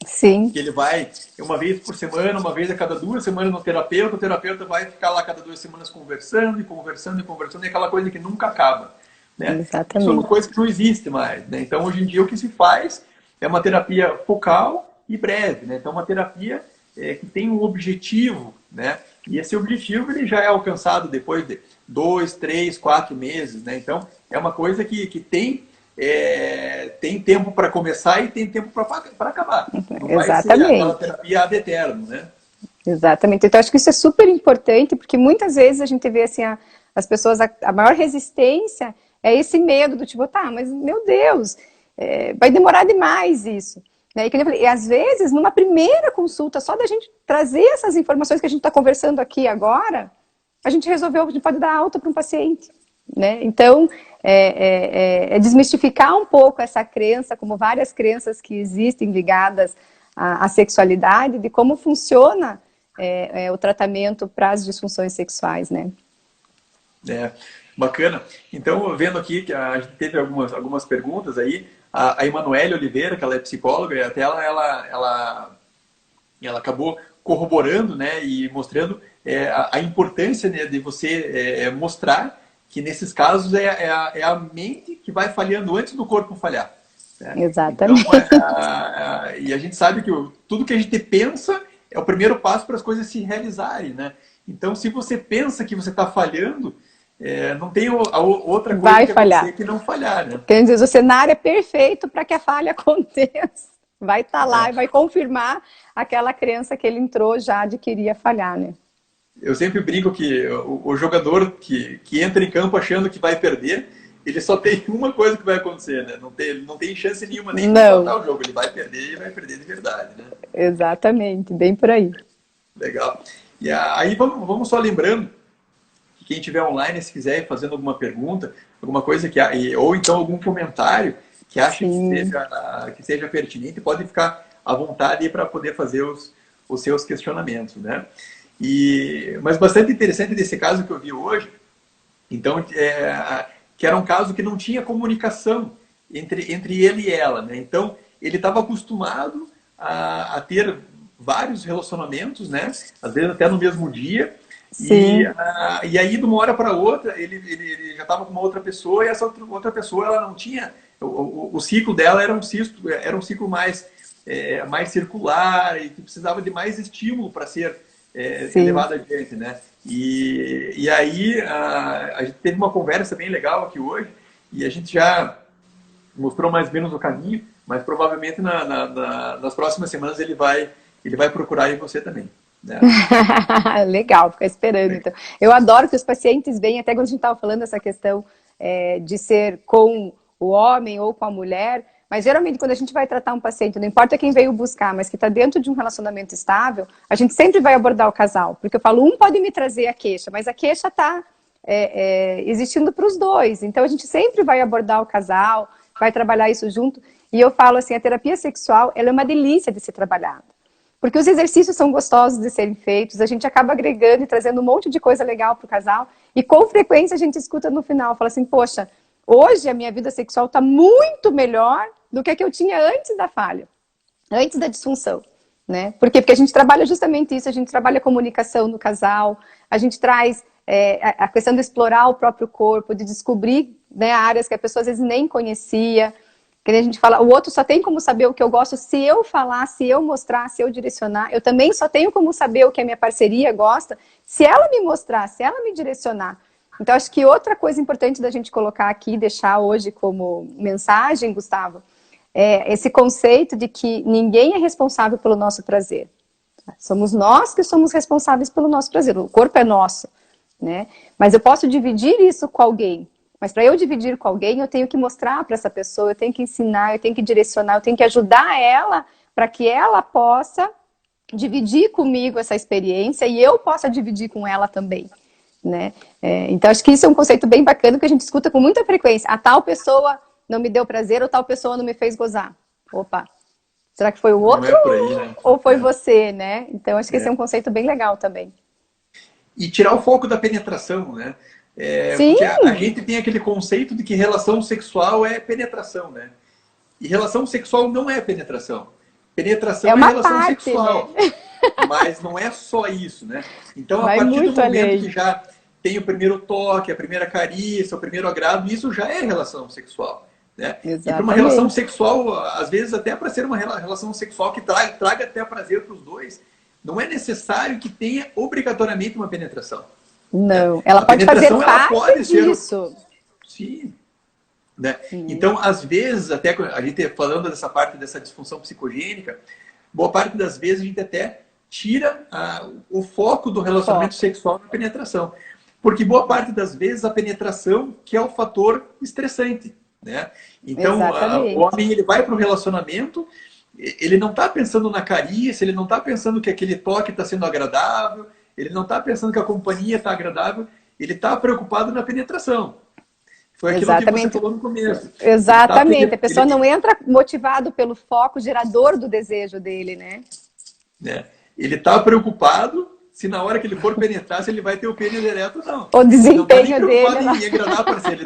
Speaker 2: Sim.
Speaker 1: Que ele vai uma vez por semana, uma vez a cada 2 semanas no terapeuta, o terapeuta vai ficar lá a cada 2 semanas conversando, e aquela coisa que nunca acaba, né?
Speaker 2: Exatamente.
Speaker 1: Isso é uma coisa que não existe mais, né? Então, hoje em dia, o que se faz é uma terapia focal e breve, né? Então, uma terapia que tem um objetivo, né? E esse objetivo ele já é alcançado depois de 2, 3, 4 meses, né? Então, é uma coisa que tem tempo para começar e tem tempo para acabar. Não vai ser aquela terapia ad eterno, né?
Speaker 2: Exatamente. Então, acho que isso é super importante, porque muitas vezes a gente vê assim, as pessoas, a maior resistência é esse medo do tipo, tá, mas meu Deus, vai demorar demais isso. Né? E, como eu falei, e às vezes, numa primeira consulta, só da gente trazer essas informações que a gente está conversando aqui agora, a gente resolveu, a gente pode dar alta para um paciente. Né? Então, desmistificar um pouco essa crença, como várias crenças que existem ligadas à sexualidade, de como funciona o tratamento para as disfunções sexuais, né?
Speaker 1: Bacana. Então, vendo aqui que a gente teve algumas perguntas aí, a Emanuele Oliveira, que ela é psicóloga, e até ela acabou corroborando, né, e mostrando a importância, né, de você mostrar que nesses casos é a mente que vai falhando antes do corpo falhar. Né?
Speaker 2: Exatamente.
Speaker 1: Então, e a gente sabe que tudo que a gente pensa é o primeiro passo para as coisas se realizarem. Né? Então, se você pensa que você está falhando, não tem outra coisa
Speaker 2: vai
Speaker 1: que
Speaker 2: falhar.
Speaker 1: acontecer que não falhar. Né?
Speaker 2: Quer dizer, o cenário é perfeito para que a falha aconteça. Vai estar lá e vai confirmar aquela crença que ele entrou já de que iria falhar, né?
Speaker 1: Eu sempre brinco que o jogador que entra em campo achando que vai perder, ele só tem uma coisa que vai acontecer, né? Ele não tem chance nenhuma nem de empatar o jogo. Ele vai perder e vai perder de verdade, né?
Speaker 2: Exatamente, bem por aí.
Speaker 1: Legal. E aí vamos só lembrando que quem estiver online, se quiser ir fazendo alguma pergunta, alguma coisa ou então algum comentário que ache que seja pertinente, pode ficar à vontade para poder fazer os seus questionamentos, né? Mas bastante interessante desse caso que eu vi hoje, então, que era um caso que não tinha comunicação entre ele e ela, né? Então, ele estava acostumado a ter vários relacionamentos, né? Às vezes até no mesmo dia. E aí, de uma hora para outra, ele já estava com uma outra pessoa, e essa outra pessoa, ela não tinha... O ciclo dela era um ciclo mais circular, e que precisava de mais estímulo para ser levado adiante, né? E aí a gente teve uma conversa bem legal aqui hoje, e a gente já mostrou mais ou menos o caminho, mas provavelmente nas próximas semanas ele vai procurar em você também. Né?
Speaker 2: Legal, ficar esperando. Então. Eu adoro que os pacientes venham, até quando a gente estava falando essa questão de ser com o homem ou com a mulher, mas geralmente quando a gente vai tratar um paciente, não importa quem veio buscar, mas que está dentro de um relacionamento estável, a gente sempre vai abordar o casal, porque eu falo, um pode me trazer a queixa, mas a queixa está existindo para os dois, então a gente sempre vai abordar o casal, vai trabalhar isso junto, e eu falo assim, a terapia sexual, ela é uma delícia de ser trabalhada, porque os exercícios são gostosos de serem feitos, a gente acaba agregando e trazendo um monte de coisa legal para o casal, e com frequência a gente escuta no final, fala assim, poxa, hoje a minha vida sexual está muito melhor do que a que eu tinha antes da falha, antes da disfunção, né? Por quê? Porque a gente trabalha justamente isso, a gente trabalha a comunicação no casal, a gente traz a questão de explorar o próprio corpo, de descobrir, né, áreas que a pessoa às vezes nem conhecia, que a gente fala, o outro só tem como saber o que eu gosto se eu falar, se eu mostrar, se eu direcionar, eu também só tenho como saber o que a minha parceria gosta se ela me mostrar, se ela me direcionar. Então, acho que outra coisa importante da gente colocar aqui, deixar hoje como mensagem, Gustavo, é esse conceito de que ninguém é responsável pelo nosso prazer. Somos nós que somos responsáveis pelo nosso prazer. O corpo é nosso, né? Mas eu posso dividir isso com alguém. Mas para eu dividir com alguém, eu tenho que mostrar para essa pessoa, eu tenho que ensinar, eu tenho que direcionar, eu tenho que ajudar ela para que ela possa dividir comigo essa experiência e eu possa dividir com ela também. Né? Então, acho que isso é um conceito bem bacana que a gente escuta com muita frequência. A tal pessoa não me deu prazer ou tal pessoa não me fez gozar. Opa, será que foi o outro
Speaker 1: por aí, né?
Speaker 2: ou foi você, né? Então, acho que esse é um conceito bem legal também.
Speaker 1: E tirar o foco da penetração, né?
Speaker 2: Sim.
Speaker 1: Porque a gente tem aquele conceito de que relação sexual é penetração, né? E relação sexual não é penetração. Penetração é relação
Speaker 2: parte,
Speaker 1: sexual.
Speaker 2: Né?
Speaker 1: Mas não é só isso, né? Então,
Speaker 2: Vai
Speaker 1: a partir do momento
Speaker 2: além.
Speaker 1: que já tem o primeiro toque, a primeira carícia, o primeiro agrado, isso já é relação sexual. Né? E para uma relação sexual, às vezes até para ser uma relação sexual que traga até prazer para os dois, não é necessário que tenha obrigatoriamente uma penetração.
Speaker 2: Não,
Speaker 1: né?
Speaker 2: ela pode fazer
Speaker 1: ela pode
Speaker 2: disso.
Speaker 1: Sim. Né? Então, às vezes, até a gente falando dessa parte dessa disfunção psicogênica, boa parte das vezes a gente até tira o foco do relacionamento sexual na penetração. Porque boa parte das vezes a penetração que é o fator estressante, né? Então, o homem ele vai para um relacionamento, ele não está pensando na carícia, ele não está pensando que aquele toque está sendo agradável, ele não está pensando que a companhia está agradável, ele está preocupado na penetração. Foi aquilo que você falou no começo.
Speaker 2: Exatamente. A pessoa não entra motivado pelo foco gerador do desejo dele, né?
Speaker 1: Ele está preocupado se na hora que ele for penetrar, se ele vai ter o pênis ereto ou não.
Speaker 2: O desempenho
Speaker 1: ele não está
Speaker 2: dele.
Speaker 1: em agradar a parceiro,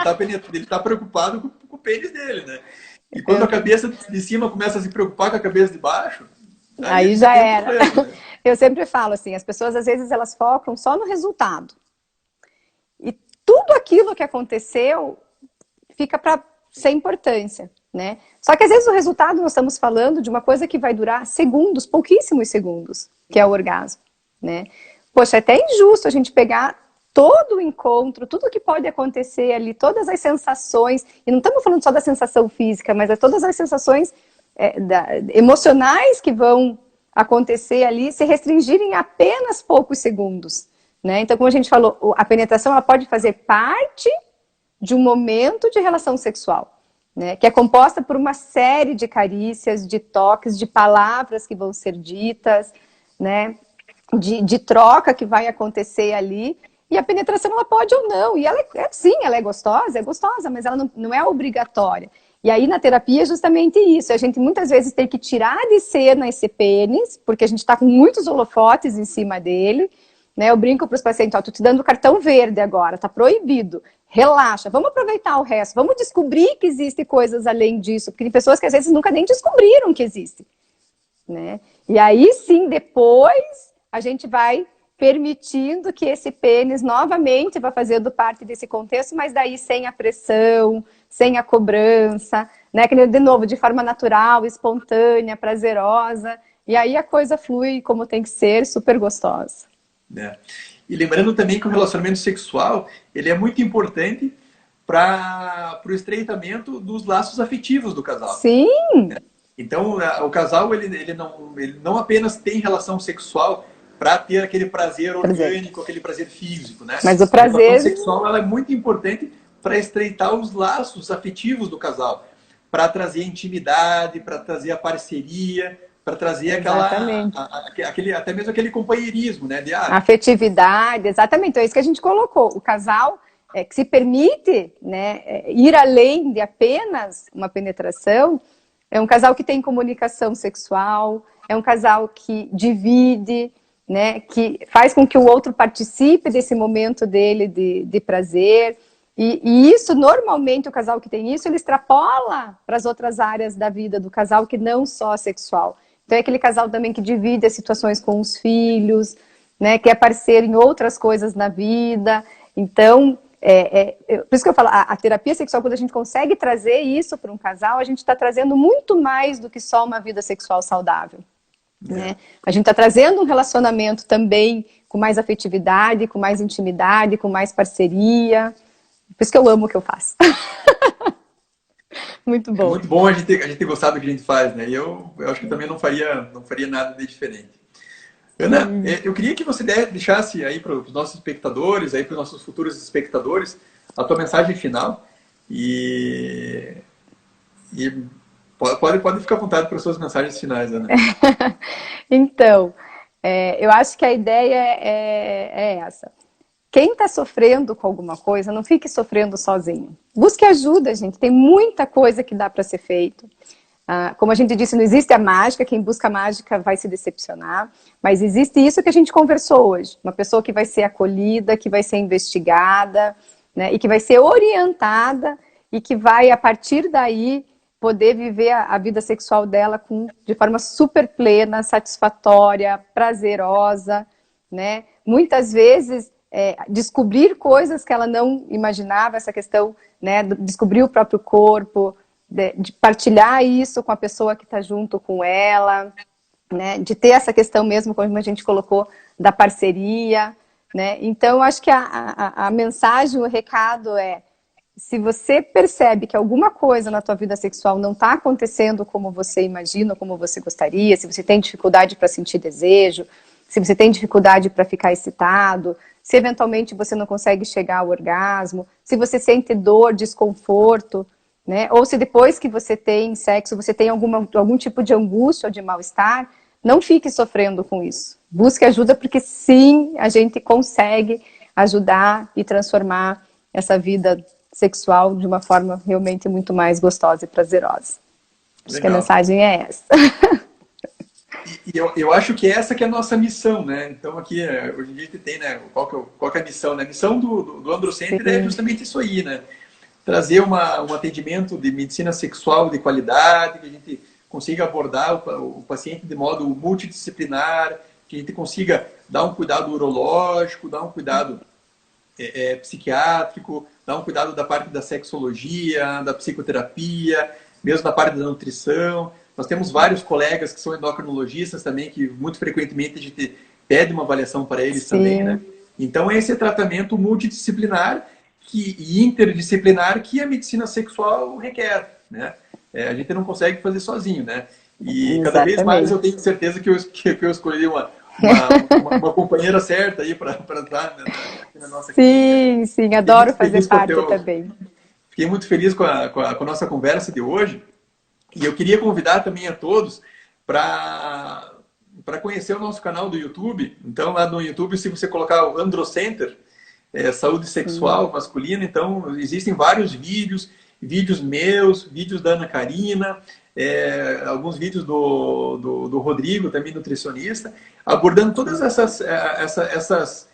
Speaker 1: ele está preocupado com o pênis dele, né? E quando a cabeça de cima começa a se preocupar com a cabeça de baixo,
Speaker 2: aí já era. Problema, né? Eu sempre falo assim, as pessoas às vezes elas focam só no resultado. E tudo aquilo que aconteceu fica sem importância, né? Só que às vezes o resultado nós estamos falando de uma coisa que vai durar segundos, pouquíssimos segundos, que é o orgasmo, né? Poxa, é até injusto a gente pegar todo o encontro, tudo que pode acontecer ali, todas as sensações, e não estamos falando só da sensação física, mas é todas as sensações emocionais que vão acontecer ali, se restringirem a apenas poucos segundos, né? Então, como a gente falou, a penetração ela pode fazer parte de um momento de relação sexual, né? Que é composta por uma série de carícias, de toques, de palavras que vão ser ditas, né? De troca que vai acontecer ali. E a penetração ela pode ou não. E ela sim, ela é gostosa, mas ela não é obrigatória. E aí na terapia é justamente isso. A gente muitas vezes tem que tirar de cena esse pênis, porque a gente está com muitos holofotes em cima dele. Né? Eu brinco para os pacientes, tô te dando cartão verde agora, tá proibido. Relaxa, vamos aproveitar o resto, vamos descobrir que existem coisas além disso, porque tem pessoas que às vezes nunca nem descobriram que existe. Né? E aí sim, depois a gente vai permitindo que esse pênis novamente vá fazendo parte desse contexto, mas daí sem a pressão, sem a cobrança, né? Que de novo, de forma natural, espontânea, prazerosa, e aí a coisa flui como tem que ser, super gostosa.
Speaker 1: E lembrando também que o relacionamento sexual ele é muito importante para o estreitamento dos laços afetivos do casal.
Speaker 2: Sim!
Speaker 1: Então, o casal ele não apenas tem relação sexual para ter aquele prazer orgânico, aquele prazer físico, né?
Speaker 2: Mas o prazer...
Speaker 1: A relação sexual ela é muito importante para estreitar os laços afetivos do casal, para trazer intimidade, para trazer a parceria, para trazer até mesmo aquele companheirismo, né?
Speaker 2: Afetividade, exatamente. Então é isso que a gente colocou. O casal que se permite, né, ir além de apenas uma penetração, é um casal que tem comunicação sexual, é um casal que divide, né, que faz com que o outro participe desse momento dele de prazer. E isso, normalmente, o casal que tem isso, ele extrapola para as outras áreas da vida do casal, que não só sexual. Então é aquele casal também que divide as situações com os filhos, né, que é parceiro em outras coisas na vida. Então, por isso que eu falo, a terapia sexual, quando a gente consegue trazer isso para um casal, a gente está trazendo muito mais do que só uma vida sexual saudável. Né? A gente está trazendo um relacionamento também com mais afetividade, com mais intimidade, com mais parceria. Por isso que eu amo o que eu faço. Muito bom.
Speaker 1: É muito bom a gente gostar do que a gente faz, né? E eu acho que também não faria nada de diferente. Ana, eu queria que você deixasse aí para os nossos espectadores, aí para os nossos futuros espectadores, a tua mensagem final e pode ficar à vontade para as suas mensagens finais, Ana.
Speaker 2: Então, eu acho que a ideia é essa. Quem está sofrendo com alguma coisa, não fique sofrendo sozinho. Busque ajuda, gente. Tem muita coisa que dá para ser feito. Como a gente disse, não existe a mágica. Quem busca a mágica vai se decepcionar. Mas existe isso que a gente conversou hoje. Uma pessoa que vai ser acolhida, que vai ser investigada, né, e que vai ser orientada e que vai, a partir daí, poder viver a vida sexual dela de forma super plena, satisfatória, prazerosa, né? Muitas vezes... descobrir coisas que ela não imaginava, essa questão, né, descobrir o próprio corpo, de partilhar isso com a pessoa que está junto com ela, né, de ter essa questão mesmo, como a gente colocou, da parceria, né? Então, acho que a mensagem, o recado se você percebe que alguma coisa na tua vida sexual não está acontecendo como você imagina, como você gostaria, se você tem dificuldade para sentir desejo, se você tem dificuldade para ficar excitado, se eventualmente você não consegue chegar ao orgasmo, se você sente dor, desconforto, né? Ou se depois que você tem sexo, você tem algum tipo de angústia ou de mal-estar, não fique sofrendo com isso. Busque ajuda, porque sim, a gente consegue ajudar e transformar essa vida sexual de uma forma realmente muito mais gostosa e prazerosa. Acho que a mensagem é essa.
Speaker 1: Eu acho que essa que é a nossa missão, né? Então aqui, hoje em dia a gente tem, né? Qual que é a missão, né? A missão do Androcenter é justamente isso aí, né? Trazer um atendimento de medicina sexual de qualidade, que a gente consiga abordar o paciente de modo multidisciplinar, que a gente consiga dar um cuidado urológico, dar um cuidado psiquiátrico, dar um cuidado da parte da sexologia, da psicoterapia, mesmo da parte da nutrição. Nós temos vários colegas que são endocrinologistas também, que muito frequentemente a gente pede uma avaliação para eles também, né? Então, esse tratamento multidisciplinar e interdisciplinar que a medicina sexual requer, né? A gente não consegue fazer sozinho, né? E cada vez mais eu tenho certeza que eu escolhi uma companheira certa aí para estar na nossa
Speaker 2: clínica. Sim, adoro fazer parte também.
Speaker 1: Fiquei muito feliz com a nossa conversa de hoje. E eu queria convidar também a todos para conhecer o nosso canal do YouTube. Então, lá no YouTube, se você colocar o Androcenter, saúde sexual masculina, então existem vários vídeos meus, vídeos da Ana Karina, alguns vídeos do Rodrigo, também nutricionista, abordando todas essas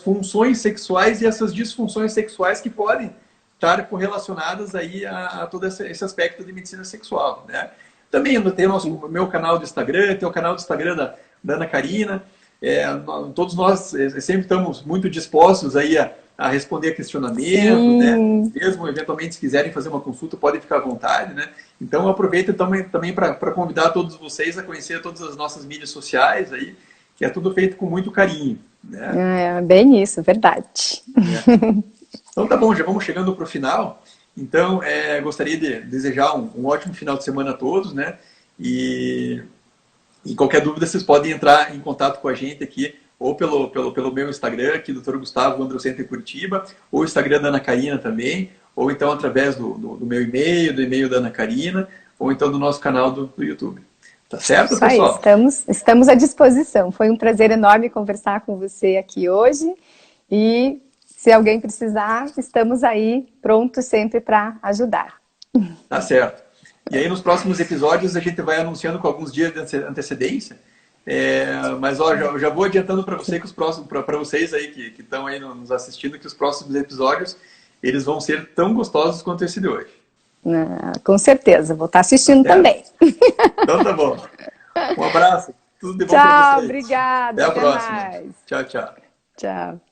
Speaker 1: funções sexuais e essas disfunções sexuais que podem estar correlacionadas aí a todo esse aspecto de medicina sexual, né? Também tem o meu canal do Instagram, tem o canal do Instagram da Ana Karina. Todos nós sempre estamos muito dispostos aí a responder questionamentos, né? Mesmo eventualmente se quiserem fazer uma consulta, podem ficar à vontade, né? Então aproveito também para convidar todos vocês a conhecer todas as nossas mídias sociais aí, que é tudo feito com muito carinho, né?
Speaker 2: Bem isso, verdade.
Speaker 1: Então tá bom, já vamos chegando para o final. Então, gostaria de desejar um ótimo final de semana a todos, né? E qualquer dúvida, vocês podem entrar em contato com a gente aqui, ou pelo meu Instagram, aqui, Dr. Gustavo Androcenter Curitiba, ou o Instagram da Ana Karina também, ou então através do meu e-mail, do e-mail da Ana Karina, ou então do nosso canal do YouTube. Tá certo,
Speaker 2: isso
Speaker 1: pessoal?
Speaker 2: Aí, estamos à disposição. Foi um prazer enorme conversar com você aqui hoje. E se alguém precisar, estamos aí prontos sempre para ajudar.
Speaker 1: Tá certo. E aí nos próximos episódios a gente vai anunciando com alguns dias de antecedência. Mas ó, já vou adiantando para vocês aí que estão aí nos assistindo, que os próximos episódios eles vão ser tão gostosos quanto esse de hoje.
Speaker 2: Com certeza, vou estar assistindo também.
Speaker 1: Então tá bom. Um abraço. Tudo de bom para vocês.
Speaker 2: Tchau, obrigada.
Speaker 1: Até a próxima.
Speaker 2: Mais.
Speaker 1: Tchau, tchau.
Speaker 2: Tchau.